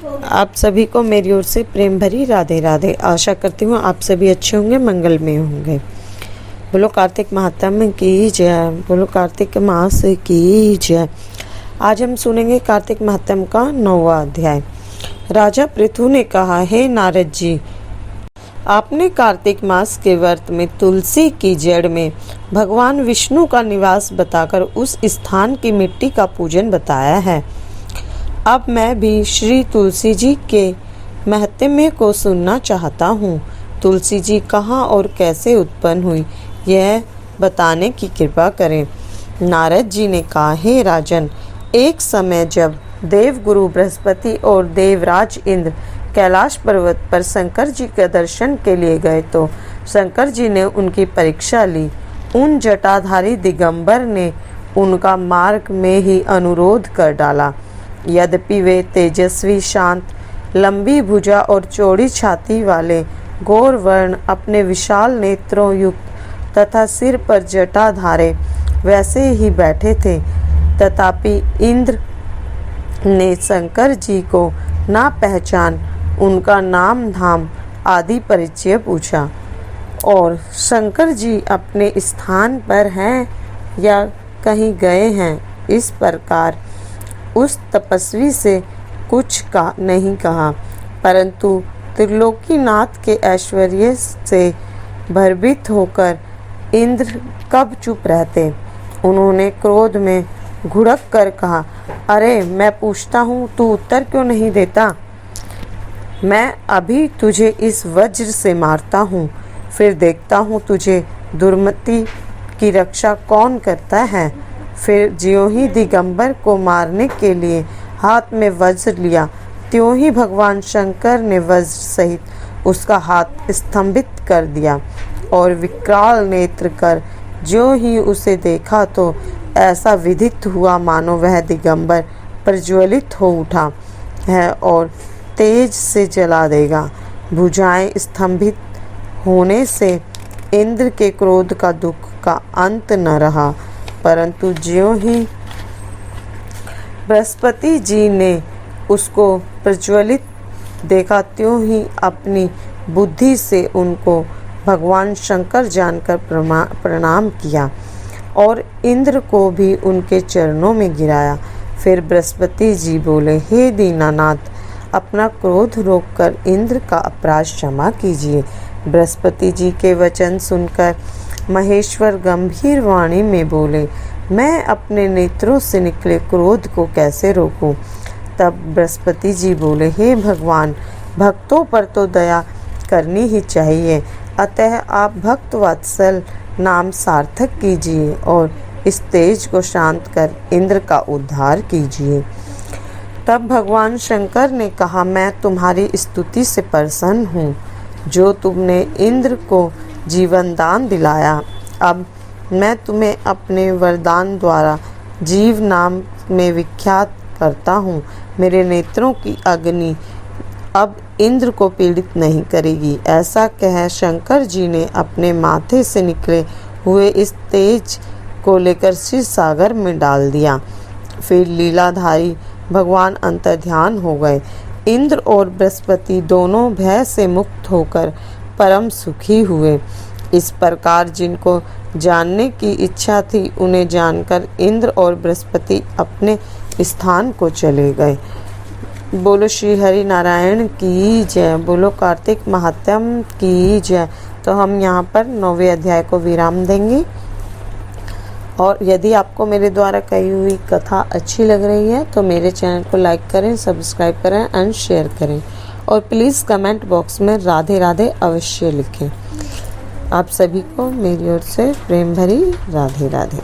आप सभी को मेरी ओर से प्रेम भरी राधे राधे। आशा करती हूँ आप सभी अच्छे होंगे, मंगलमय होंगे। बोलो कार्तिक महात्म्य की जय, बोलो कार्तिक मास की जय। आज हम सुनेंगे कार्तिक महात्म्य का 9वां अध्याय। राजा पृथु ने कहा, हे नारद जी, आपने कार्तिक मास के व्रत में तुलसी की जड़ में भगवान विष्णु का निवास बताकर उस स्थान की मिट्टी का पूजन बताया है। अब मैं भी श्री तुलसी जी के महत्म्य को सुनना चाहता हूँ। तुलसी जी कहाँ और कैसे उत्पन्न हुई, यह बताने की कृपा करें। नारद जी ने कहा, हे राजन, एक समय जब देवगुरु बृहस्पति और देवराज इंद्र कैलाश पर्वत पर शंकर जी के दर्शन के लिए गए तो शंकर जी ने उनकी परीक्षा ली। उन जटाधारी दिगंबर ने उनका मार्ग में ही अनुरोध कर डाला। यद्यपि वे तेजस्वी, शांत, लंबी भुजा और चौड़ी छाती वाले गौर वर्ण, अपने विशाल नेत्रों युक्त तथा सिर पर जटाधारे वैसे ही बैठे थे, तथापि इंद्र ने शंकर जी को ना पहचान उनका नाम धाम आदि परिचय पूछा और शंकर जी अपने स्थान पर हैं या कहीं गए हैं, इस प्रकार उस तपस्वी से कुछ नहीं कहा। परंतु त्रिलोकीनाथ के ऐश्वर्य से भयभीत होकर इंद्र कब चुप रहते। उन्होंने क्रोध में घुड़क कर कहा, अरे मैं पूछता हूँ, तू उत्तर क्यों नहीं देता? मैं अभी तुझे इस वज्र से मारता हूँ, फिर देखता हूँ तुझे दुर्मति की रक्षा कौन करता है। फिर ज्यों ही दिगंबर को मारने के लिए हाथ में वज्र लिया, त्यों ही भगवान शंकर ने वज्र सहित उसका हाथ स्तंभित कर दिया और विकराल नेत्र कर ज्यों ही उसे देखा तो ऐसा विदित हुआ मानो वह दिगंबर प्रज्वलित हो उठा है और तेज से जला देगा। भुजाएं स्तंभित होने से इंद्र के क्रोध का दुख का अंत न रहा, परंतु ज्यों ही बृहस्पति जी ने उसको प्रज्वलित देखा, त्यों ही अपनी बुद्धि से उनको भगवान शंकर जानकर प्रणाम किया और इंद्र को भी उनके चरणों में गिराया। फिर बृहस्पति जी बोले, हे दीनानाथ, अपना क्रोध रोककर इंद्र का अपराध क्षमा कीजिए। बृहस्पति जी के वचन सुनकर महेश्वर गंभीर वाणी में बोले, मैं अपने नेत्रों से निकले क्रोध को कैसे रोकूं? तब बृहस्पति जी बोले, हे भगवान, भक्तों पर तो दया करनी ही चाहिए, अतः आप भक्त वत्सल नाम सार्थक कीजिए और इस तेज को शांत कर इंद्र का उद्धार कीजिए। तब भगवान शंकर ने कहा, मैं तुम्हारी स्तुति से प्रसन्न हूँ, जो तुमने इंद्र को जीवन दान दिलाया। अब मैं तुम्हें अपने वरदान द्वारा जीव नाम में विख्यात करता हूँ। मेरे नेत्रों की अग्नि अब इंद्र को पीड़ित नहीं करेगी। ऐसा कह शंकर जी ने अपने माथे से निकले हुए इस तेज को लेकर क्षीर सागर में डाल दिया। फिर लीलाधारी भगवान अंतर्ध्यान हो गए। इंद्र और बृहस्पति दोनों भय से मुक्त होकर परम सुखी हुए। इस प्रकार जिनको जानने की इच्छा थी, उन्हें जानकर इंद्र और बृहस्पति अपने स्थान को चले गए। बोलो श्री हरि नारायण की जय, बोलो कार्तिक महात्म्य की जय। तो हम यहाँ पर 9वें अध्याय को विराम देंगे। और यदि आपको मेरे द्वारा कही हुई कथा अच्छी लग रही है तो मेरे चैनल को लाइक करें, सब्सक्राइब करें एंड शेयर करें और प्लीज़ कमेंट बॉक्स में राधे राधे अवश्य लिखें। आप सभी को मेरी ओर से प्रेम भरी राधे राधे।